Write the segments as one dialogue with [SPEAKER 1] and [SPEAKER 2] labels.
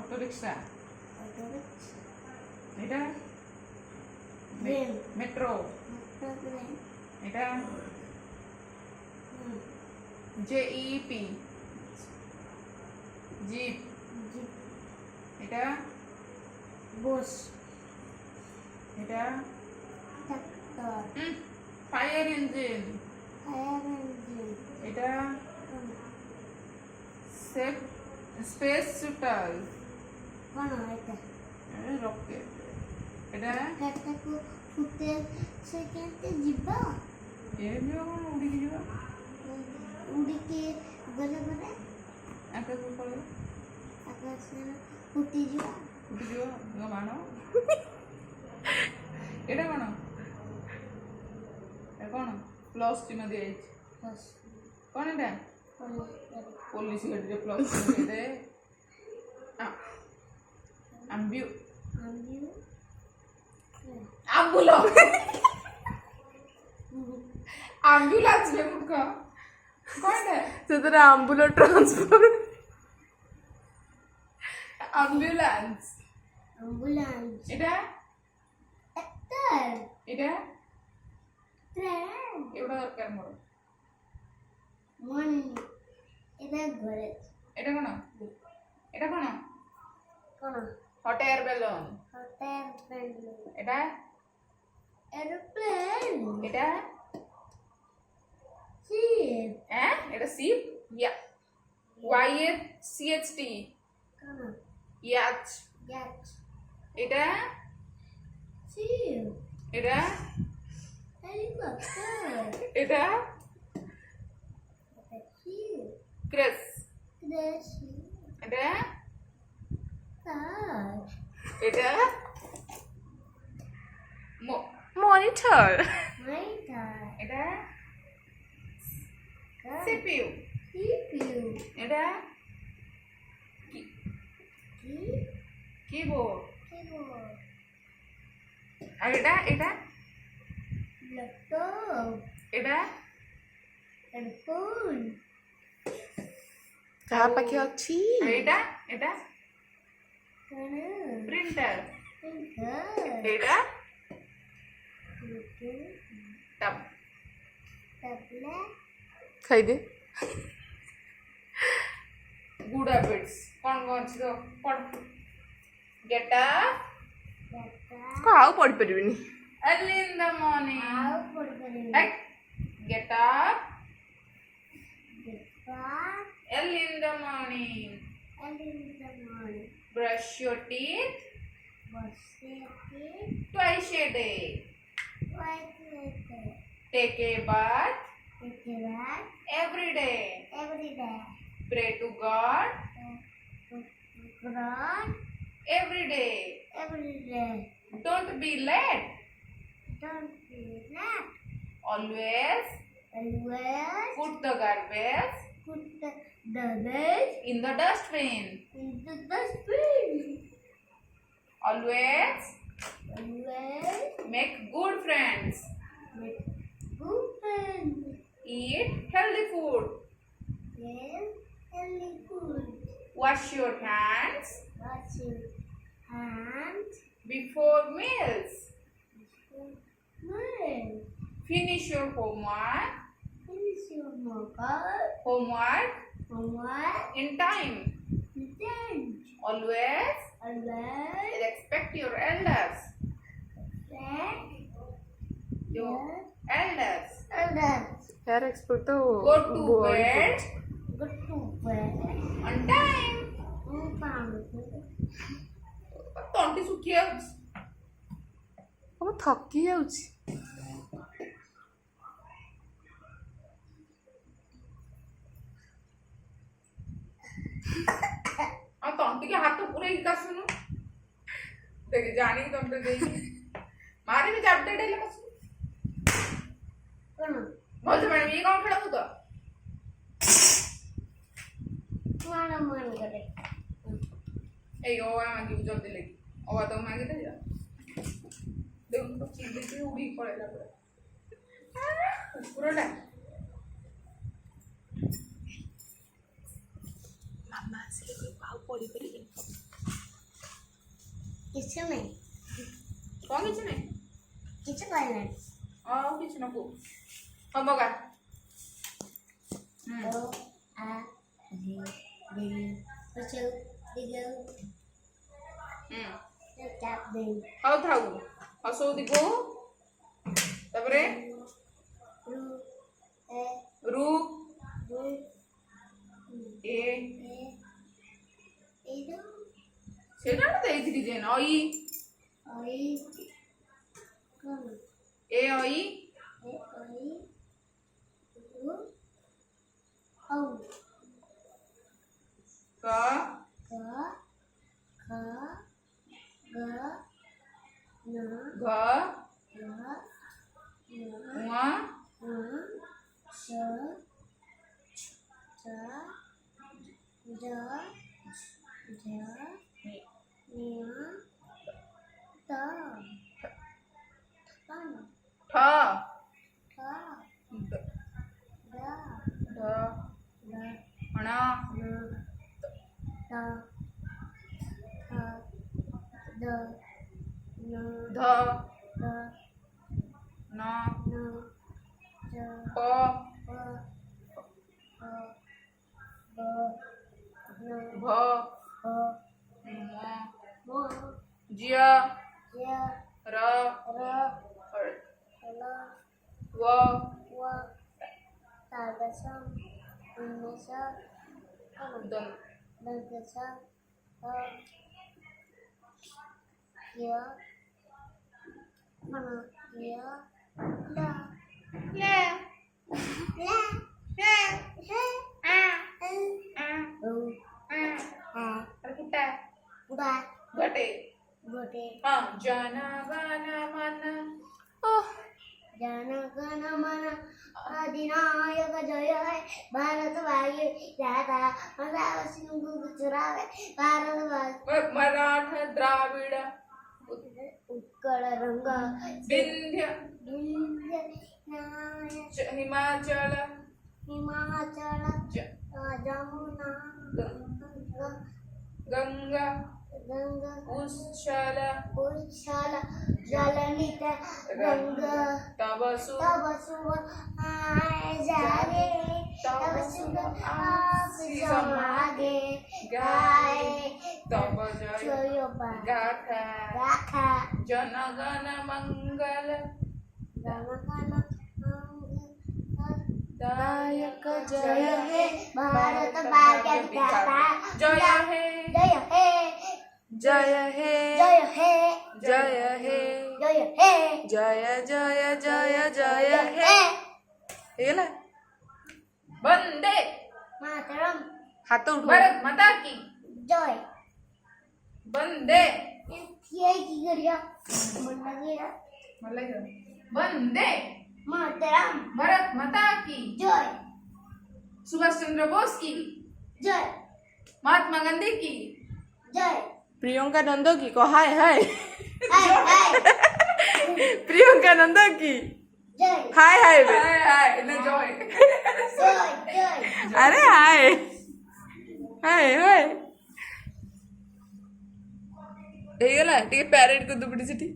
[SPEAKER 1] Auto rickshaw,
[SPEAKER 2] auto
[SPEAKER 1] এটা
[SPEAKER 2] train,
[SPEAKER 1] metro,
[SPEAKER 2] train,
[SPEAKER 1] এটা জেইপি zip,
[SPEAKER 2] zip,
[SPEAKER 1] এটা
[SPEAKER 2] বাস,
[SPEAKER 1] এটা
[SPEAKER 2] tractor,
[SPEAKER 1] fire engine,
[SPEAKER 2] fire engine,
[SPEAKER 1] এটা স্পেস শুটার,
[SPEAKER 2] কোন এটা
[SPEAKER 1] রকেট, এটা
[SPEAKER 2] একটাକୁ ফুটে সেকেন্ডে ଯିବ
[SPEAKER 1] ଏ ଯିବ କଣ ଉଡ଼ିକି ଯିବ,
[SPEAKER 2] ଉଡ଼ିକି ଗଲେ ପରେ
[SPEAKER 1] ଆକାଶକୁ ପଳେଇବ,
[SPEAKER 2] ଆକାଶରେ ଫୁଟିଯିବ
[SPEAKER 1] ଉଡ଼ିଯିବ ଇଏ ବାଣ। ଏଇଟା କଣ, ଏ କଣ ପ୍ଲସ୍ ଚିହ୍ନ ଦିଆଯାଇଛି, କଣ ଏଇଟା ପୋଲିସ ଗାଡ଼ିରେ ପ୍ଲସ୍ ଚିହ୍ନ ଦେଇଦେ। ଆମ୍ବୁଲ ଆମ୍ବୁଲାନ୍ସ ରେ ମୂର୍ଖ କଣ ଏଇଟା,
[SPEAKER 3] ସେଥିରେ ଆମ୍ବୁଲ ଟ୍ରାନ୍ସଫର
[SPEAKER 1] ଆମ୍ବୁଲାନ୍ସ,
[SPEAKER 2] ଆମ୍ବୁଲାନ୍ସ,
[SPEAKER 1] ଏଇଟା
[SPEAKER 2] ଟ୍ରାକ୍ଟର,
[SPEAKER 1] ଏଇଟା
[SPEAKER 2] ଟ୍ରେନ୍,
[SPEAKER 1] ଏଗୁଡ଼ା ଦରକାର ମୋର,
[SPEAKER 2] ମନି এটা ঘরে
[SPEAKER 1] ଏଇଟା କଣ, ଏଇଟା କଣ
[SPEAKER 2] কোন
[SPEAKER 1] hot air balloon,
[SPEAKER 2] hotel balloon,
[SPEAKER 1] ଏଇଟା
[SPEAKER 2] এরোপ্লেন,
[SPEAKER 1] ଏଇଟା
[SPEAKER 2] শিপ,
[SPEAKER 1] ଏଇଟା ସିପ୍, YACHT
[SPEAKER 2] কোন
[SPEAKER 1] ୟାଚ୍,
[SPEAKER 2] ইয়াচ,
[SPEAKER 1] ଏଇଟା
[SPEAKER 2] শিপ,
[SPEAKER 1] ଏଇଟା
[SPEAKER 2] হেলিকপ্টার,
[SPEAKER 1] ଏଇଟା
[SPEAKER 2] শিপ,
[SPEAKER 1] କ୍ରେସ୍,
[SPEAKER 2] ক্রেশ,
[SPEAKER 1] ଏଇଟା
[SPEAKER 2] কার,
[SPEAKER 1] ଏଇଟା
[SPEAKER 3] মনিটর,
[SPEAKER 2] মাইকার,
[SPEAKER 1] ଏଇଟା
[SPEAKER 2] কার,
[SPEAKER 1] CPU,
[SPEAKER 2] সিপিইউ,
[SPEAKER 1] ଏଇଟା
[SPEAKER 2] কি
[SPEAKER 1] কিবোর্ড,
[SPEAKER 2] কিবোর্ড,
[SPEAKER 1] আর এটা
[SPEAKER 2] ল্যাপটপ,
[SPEAKER 1] এটা
[SPEAKER 2] হেডফোন,
[SPEAKER 3] কাହା ପାଖେ ଅଛି
[SPEAKER 1] আর এটা
[SPEAKER 2] কার,
[SPEAKER 1] প্রিন্টার,
[SPEAKER 2] প্রিন্টার,
[SPEAKER 1] এটা ট্যাব,
[SPEAKER 2] ট্যাবলেট,
[SPEAKER 3] ଖାଇଦେ
[SPEAKER 1] গুড হ্যাবিটস কোন ଅଛି ତ ପଢ, get up
[SPEAKER 2] ল্যাপটপ,
[SPEAKER 3] ଆଉ ପଢିପାରିବିନି।
[SPEAKER 1] early in the morning,
[SPEAKER 2] ଆଉ পড়িପାରିବି,
[SPEAKER 1] get up
[SPEAKER 2] breakfast,
[SPEAKER 1] early in the morning,
[SPEAKER 2] elementary,
[SPEAKER 1] brush your teeth
[SPEAKER 2] বসে কি,
[SPEAKER 1] twice a day,
[SPEAKER 2] ওয়াইতে,
[SPEAKER 1] take a bath
[SPEAKER 2] একেবারে,
[SPEAKER 1] every day,
[SPEAKER 2] everyday,
[SPEAKER 1] pray to God
[SPEAKER 2] গ্রহণ,
[SPEAKER 1] every day,
[SPEAKER 2] everyday,
[SPEAKER 1] don't be late,
[SPEAKER 2] don't be late,
[SPEAKER 1] always
[SPEAKER 2] always
[SPEAKER 1] put the garbage
[SPEAKER 2] put the garbage
[SPEAKER 1] in the dustbin,
[SPEAKER 2] into the dustbin,
[SPEAKER 1] always
[SPEAKER 2] always
[SPEAKER 1] make good friends,
[SPEAKER 2] make good friends,
[SPEAKER 1] eat healthy food,
[SPEAKER 2] yes, healthy food,
[SPEAKER 1] wash your hands
[SPEAKER 2] wash your hands,
[SPEAKER 1] before meals,
[SPEAKER 2] well,
[SPEAKER 1] finish your homework
[SPEAKER 2] finish your
[SPEAKER 1] homework
[SPEAKER 2] homework,
[SPEAKER 1] in time,
[SPEAKER 2] then
[SPEAKER 1] always
[SPEAKER 2] always
[SPEAKER 1] respect your elders,
[SPEAKER 2] thank
[SPEAKER 1] your elders,
[SPEAKER 2] others,
[SPEAKER 3] यार expert तो
[SPEAKER 1] go to bed
[SPEAKER 2] go to bed,
[SPEAKER 1] on time, ତଣ୍ଟି ଶୁଖି ଯାଉଛି,
[SPEAKER 3] ମୁଁ ଥକି ଯାଉଛି।
[SPEAKER 1] ଆଉ ତଣ୍ଟିକି ହାତ ପୁରେଇକି କାଶୁନୁ, ଦେଖ ଜାଣିକି ତଣ୍ଟି ଦେଇକି ମାରିବି ଚାପଟେ ହେଲେ କାଶୁନୁ,
[SPEAKER 2] କଣ
[SPEAKER 1] ଭଲସେ ମାରିବି, ଇଏ କଣ ଖେଳ ତ
[SPEAKER 2] ମାର ମନ କରେ,
[SPEAKER 1] ଏଇ ଅବା ମାଗିବୁ ଜଲ୍ଦି ଲାଗି, ଅବା ତାକୁ ମାଗିଦେ ଯା, ଦେଖୁନ ଚିଲେଇକି ଉଡ଼ିକି ପଳେଇଲା ପୁରା କୁକୁରଟା।
[SPEAKER 3] ମାମା ଆସିଲେ କହିବ ଆଉ ପଢିପାରିବେନି।
[SPEAKER 2] কিছু নেই
[SPEAKER 1] କଣ କିଛି ନାହିଁ
[SPEAKER 2] কিছু କହିଲାନି
[SPEAKER 1] ଆଉ କିଛି ନ କୁହ ହବ ଗା
[SPEAKER 2] ଓ ଆ ଦି ଦି ପଛୁ ଦିଗୁ ଚାପ ଦେ
[SPEAKER 1] ହଉ ଥାଉ ହସଉ ଦିଗୁ ତାପରେ
[SPEAKER 2] ରୁ ଏ
[SPEAKER 1] ରୁ
[SPEAKER 2] ରୁ
[SPEAKER 1] ଏ
[SPEAKER 2] ଏଇଟା
[SPEAKER 1] ସେଇଟା ଗୋଟେ ଦେଇଥିଲି ଯେ ଅଇ
[SPEAKER 2] ଅଇ କଣ
[SPEAKER 1] ଏ ଅଇ
[SPEAKER 2] ଏ ଅଇ ରୁ ହଉ
[SPEAKER 1] କ
[SPEAKER 2] କ ଖ ଗ ন
[SPEAKER 1] ଘ
[SPEAKER 2] ର ନ
[SPEAKER 1] ଉଁ
[SPEAKER 2] ସ ଛ ଜ ଝ ঞ ତ କଣ
[SPEAKER 1] ଠ
[SPEAKER 2] ଠ ଦ
[SPEAKER 1] ଧ
[SPEAKER 2] ଦ
[SPEAKER 1] ଣ
[SPEAKER 2] ନ ଟ ଠ ଦ ନ
[SPEAKER 1] ଧ
[SPEAKER 2] ଦ
[SPEAKER 1] ନ
[SPEAKER 2] ନ ଜ
[SPEAKER 1] ପ
[SPEAKER 2] ପ ହ ବ ନ
[SPEAKER 1] ଭ
[SPEAKER 2] ହ
[SPEAKER 1] ମ
[SPEAKER 2] ମ
[SPEAKER 1] ଝିଅ
[SPEAKER 2] ୟ
[SPEAKER 1] ର
[SPEAKER 2] ର ଲ
[SPEAKER 1] ୱ
[SPEAKER 2] व ତାଲବେଶ ଉନ୍ମେଷ କଣ ଦନ୍ତସ ହ ୟ କଣ ୟ ଲ
[SPEAKER 1] ଲେ
[SPEAKER 2] ଲ
[SPEAKER 1] ହେ
[SPEAKER 2] ହେ
[SPEAKER 1] ଆ ଆ
[SPEAKER 2] ଉ
[SPEAKER 1] ଆ
[SPEAKER 2] ଆ
[SPEAKER 1] ଆରେ କୁଟା
[SPEAKER 2] ଗୁଡା
[SPEAKER 1] ଗଟେ
[SPEAKER 2] ଗୋଟେ
[SPEAKER 1] ହଁ ଜନ ଗଣ ମନ ଓ
[SPEAKER 2] जन गण मन अधिनायक जय है भारत भाग्य जाता मदाव सिंह चुरावे भारत भाग्य
[SPEAKER 1] मराठ द्राविड
[SPEAKER 2] उत्कल रंग
[SPEAKER 1] विंध्य
[SPEAKER 2] विंध्य नाय
[SPEAKER 1] हिमाचल
[SPEAKER 2] हिमाचल
[SPEAKER 1] ज-
[SPEAKER 2] जमुना
[SPEAKER 1] गंगा
[SPEAKER 2] गंगा
[SPEAKER 1] उच्छल
[SPEAKER 2] उच्छल जलनित रंग
[SPEAKER 1] तव सु
[SPEAKER 2] तब शुभ आए जागे तब शुभ आशीष मागे गाए
[SPEAKER 1] तव जय
[SPEAKER 2] जयोबा
[SPEAKER 1] गाथा
[SPEAKER 2] गाथा
[SPEAKER 1] जनगण मंगल
[SPEAKER 2] गणगण
[SPEAKER 1] दायक
[SPEAKER 2] जय हे भारत भाग्य विधाता
[SPEAKER 1] जय हे
[SPEAKER 2] जय हे
[SPEAKER 3] जय हे
[SPEAKER 2] जय हे
[SPEAKER 3] जय हे
[SPEAKER 2] जय हे
[SPEAKER 3] जय जय जय जय हे ହେଇଗଲା
[SPEAKER 1] वंदे
[SPEAKER 2] मातरम
[SPEAKER 3] ହାତ ଉଠ
[SPEAKER 1] भारत माता की
[SPEAKER 2] जय
[SPEAKER 1] वंदे
[SPEAKER 2] ये की करिया मन गया
[SPEAKER 1] वंदे
[SPEAKER 2] मातरम
[SPEAKER 1] भारत माता की
[SPEAKER 2] जय
[SPEAKER 1] सुभाष चंद्र बोस की
[SPEAKER 2] जय
[SPEAKER 1] महात्मा गांधी की
[SPEAKER 2] जय
[SPEAKER 3] प्रियंका नंद की कह हाय हाय
[SPEAKER 2] हाय हाय
[SPEAKER 3] प्रियंका नंद की
[SPEAKER 2] जय
[SPEAKER 3] हाय हाय बे
[SPEAKER 1] हाय हाय न जय
[SPEAKER 2] जय जय
[SPEAKER 3] अरे हाय हाय हाय ହେଇଗଲା ଟିକେ ପ୍ୟାରେଡ୍ କରିଦେବୁ ସେଠି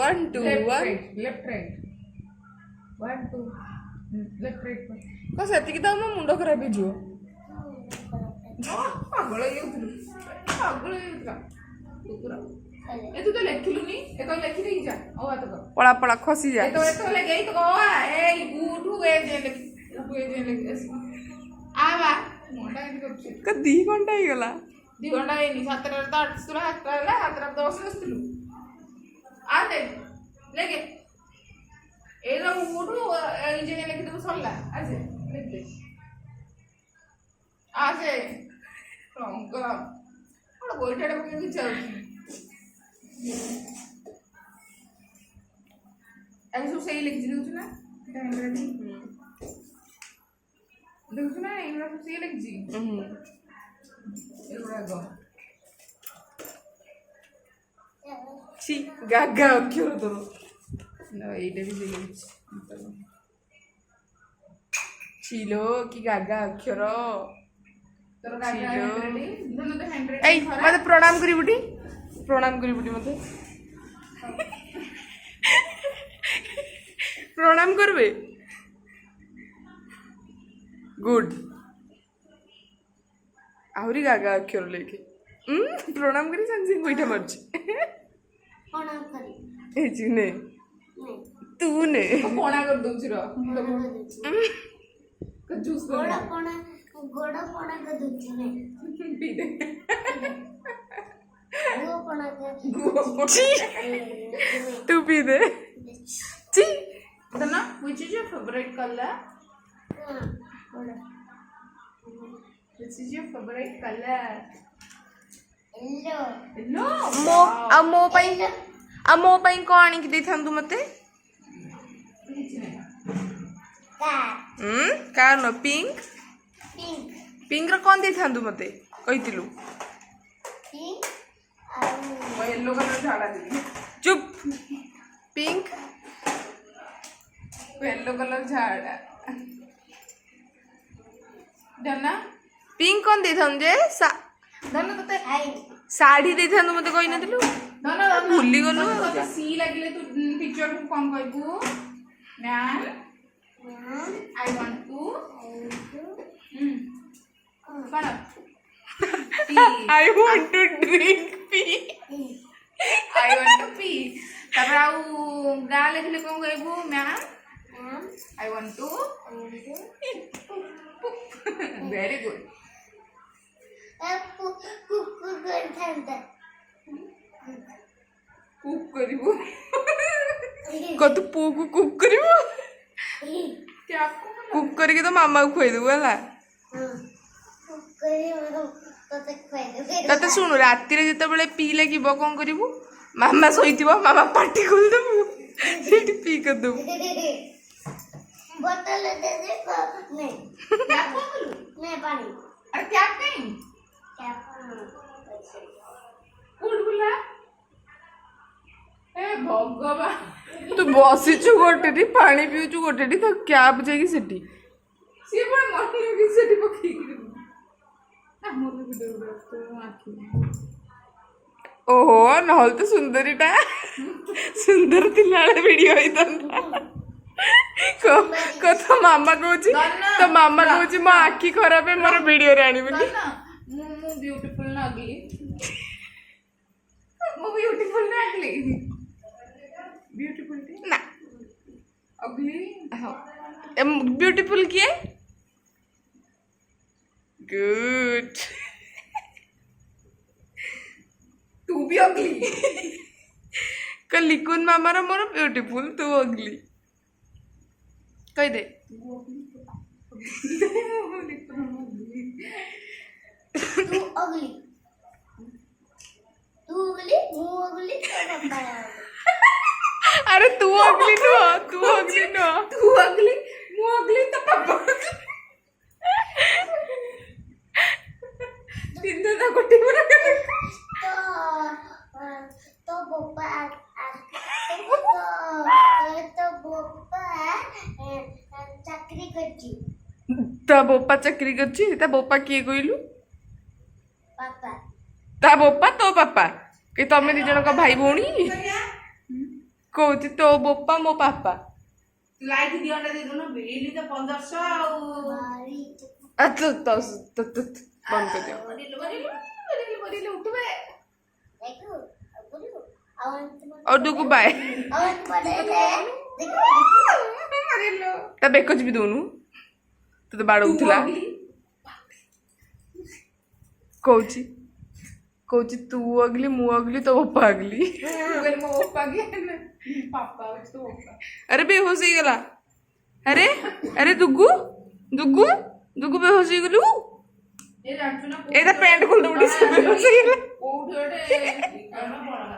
[SPEAKER 3] 1 2 1
[SPEAKER 1] लेफ्ट राइट 1 2 लेफ्ट राइट
[SPEAKER 3] କଣ ସେତିକି ତ ମୋ ମୁଣ୍ଡ ଖରାପ ହେଇଯିବ
[SPEAKER 1] ପାଗଳ ହେଇଯାଉଥିଲୁ ପାଗଳ ହେଇଯାଉଥିଲା କୁକୁର ଏ ତୁ ତ ଲେଖିଲୁନି ଏ ତ ଲେଖି ଦେଇକି ଯା ଓ ହାତ କର
[SPEAKER 3] ପଳା ପଳା ଖସିଯା
[SPEAKER 1] ଏ ତ ଲେଖି ଏଇ ତ ଏଇ ଉଠୁ ଏ ଯେ ଲେଖି ଉଠୁ ଏ ଯେ ଲେଖି ଆ ବା ମୋଟା ଏମିତି କରୁଛି
[SPEAKER 3] 2 ଘଣ୍ଟା ହେଇଗଲା
[SPEAKER 1] 2 ଘଣ୍ଟା ହେଇନି 7ଟାରେ ତ ଆସିଥିଲୁ 7ଟା ହେଲା 7ଟା 10 ଆସିଥିଲୁ आ दे लेके ए रो उठू ए जे लेके देबो सरला आसे लिख दे आसे रंगला और गोइठाडा पके कि चाउची ए सब सही लिख दिनु ना हैंडराइटिंग देखु ना ए सब सही लिख जी एगुड़ा गो
[SPEAKER 3] ছি গাগা অক্ষর তোর না এইটা ବି লিখছি ছিল কি গাগা অক্ষর
[SPEAKER 1] तोर गागा हैंडराइटिंग दोनों तो
[SPEAKER 3] এই
[SPEAKER 1] हैंडराइटिंग
[SPEAKER 3] মতে প্রণাম করিবুটি প্রণাম করিবুটি মতে প্রণাম করবে গুড আହୁରି গাগা অক্ষর লেখে প্রণাম করি সাଙ୍ଗে সাଙ୍ଗে গোইঠা মারছি
[SPEAKER 2] প্রণাম করি
[SPEAKER 3] এই জি নে তু নে
[SPEAKER 1] ପଣା କରିଦଉଛି ର ଜୁସ୍
[SPEAKER 2] ଗୋଡ଼ ପଣା କରିଦଉଛି ନେ
[SPEAKER 1] ପିଇଦେ
[SPEAKER 2] ଗୁଅ ପଣା
[SPEAKER 3] ছি তু পি দে ছি
[SPEAKER 1] Dana, which is your favorite color? Which is your favorite color?
[SPEAKER 2] Yellow
[SPEAKER 1] Yellow.
[SPEAKER 3] ମୋ ଆଉ ମୋ ପାଇଁ କଣ ଆଣିକି ଦେଇଥାନ୍ତୁ ମତେ କାର ନ ପିଙ୍କ
[SPEAKER 2] ପିଙ୍କ
[SPEAKER 3] ପିଙ୍କର କଣ ଦେଇଥାନ୍ତୁ ମତେ କହିଥିଲୁ
[SPEAKER 2] ପିଙ୍କ
[SPEAKER 1] Yellow color झाड़ा दी.
[SPEAKER 3] ଚୁପ୍ ପିଙ୍କ
[SPEAKER 1] Yellow color झाड़ा. Dana,
[SPEAKER 3] ପିଙ୍କ କଣ ଦେଇଥାନ୍ତୁ ଯେ
[SPEAKER 1] Dana तते
[SPEAKER 2] ଆଇ
[SPEAKER 3] ଶାଢୀ ଦେଇଥାନ୍ତୁ ମତେ କହିନଥିଲୁ
[SPEAKER 1] Dana
[SPEAKER 3] ଭୁଲି ଗଲୁ ଆଉ।
[SPEAKER 1] तते सी लागले तू पिक्चर को कौन कहबू? Ma'am, I want to कौन?
[SPEAKER 3] I want to drink pee
[SPEAKER 1] I want to pee. तापर आउ गा लिखले कौन कहबू? Ma'am, I want to. Very good.
[SPEAKER 2] କୁକୁ କରିଥାନ୍ତା
[SPEAKER 1] Cook करिबू.
[SPEAKER 3] କତୁ ପୁଅକୁ କୁକ୍ କରିବୁ
[SPEAKER 1] क्या
[SPEAKER 3] କୁକ୍ କରିକି ତ ମାମାକୁ ଖୁଆଇଦେବୁ ହେଲା
[SPEAKER 2] ତତେ ଖୁଆଇଦେବି
[SPEAKER 3] ତତେ ଶୁଣୁ ରାତିରେ ଯେତେବେଳେ ପିଇ ଲାଗିବ କଣ କରିବୁ ମାମା ଶୋଇଥିବ ମାମା ପାଟି ଖୋଲିଦେବୁ ସେଇଠି ପିଇ କରିଦେବୁ
[SPEAKER 2] ବୋତଲ ଦେ ଦେ ନେ
[SPEAKER 1] क्या बोलू?
[SPEAKER 2] ନେ ପାଣି
[SPEAKER 1] अरे क्या कहीं? कुल बुला. ए भगवान.
[SPEAKER 3] ତୁ ବସିଛୁ ଗୋଟେଠି ପାଣି ପିଉଛୁ ଗୋଟେଠି ତ କ୍ୟାବ୍ ଯାଇକି ସେଠି
[SPEAKER 1] ସିଏ ପୁଣି ମନେ ବି ସେଠି ପକେଇକି ନା ମୋର ବି ଦୌଡ଼ ତ ଆଖି
[SPEAKER 3] ଓହୋ ନହେଲେ ତ ସୁନ୍ଦରୀଟା ସୁନ୍ଦର ଥିଲାବେଳେ ଭିଡ଼ିଓ ହେଇଥାନ୍ତା ତୋ ମାମା କହୁଛି ତୋ ମାମା କହୁଛି ମୋ ଆଖି ଖରାପ ମୋର ଭିଡ଼ିଓରେ ଆଣିବୁନି
[SPEAKER 1] ନା ମୁଁ ବ୍ୟୁଟିଫୁଲ ନା ଅଗଲି ମୁଁ ବ୍ୟୁଟିଫୁଲ ନା ଅଗଲି ब्यूटीफुल
[SPEAKER 3] ନା
[SPEAKER 1] अगली
[SPEAKER 3] ब्यूटीफुल किए गुड
[SPEAKER 1] तू भी अगली
[SPEAKER 3] कल लिकुन मामार मोर ब्यूटीफुल तू अगली कह दे
[SPEAKER 2] तू अगली ମୁଁ ଅଗଲି ତୋ ବାପା
[SPEAKER 3] अरे तू अगली नो तू अगली नो
[SPEAKER 1] तू अगली मु अगली तो पापा दिन दिन गोटी बना
[SPEAKER 2] तो बापा तो बापा चाकरी करची
[SPEAKER 3] ता बोपा चक्री करछि ता बोपा किए कहलु
[SPEAKER 2] पापा
[SPEAKER 3] ता बोपा तो पापा कि तमे दी जन का भाई भौणी कहूची तो बोपा मो पापा
[SPEAKER 1] लाइट दियोटा दे दोनो बिजली तो 1500
[SPEAKER 2] भारी
[SPEAKER 3] अच्छा तो बंद कर दियो
[SPEAKER 1] बरिलो उठबे
[SPEAKER 2] देखो बोलो
[SPEAKER 3] और दुगु बाय
[SPEAKER 1] बरिलो
[SPEAKER 3] ता बेकज भी दोनु तो बाड़ उठला कहूची कहूची तू अगली मु अगली तो बोपा अगली
[SPEAKER 1] गल मो ओपा के पापा तो ओपा
[SPEAKER 3] अरे बेहोश ही गला अरे अरे दुगु दुगु दुगु बेहोश ही गलु
[SPEAKER 1] ए जानछु ना
[SPEAKER 3] एदा पैंट खोल दे उड़ी से बेहोश ही गला
[SPEAKER 1] कोठे काना पड़ा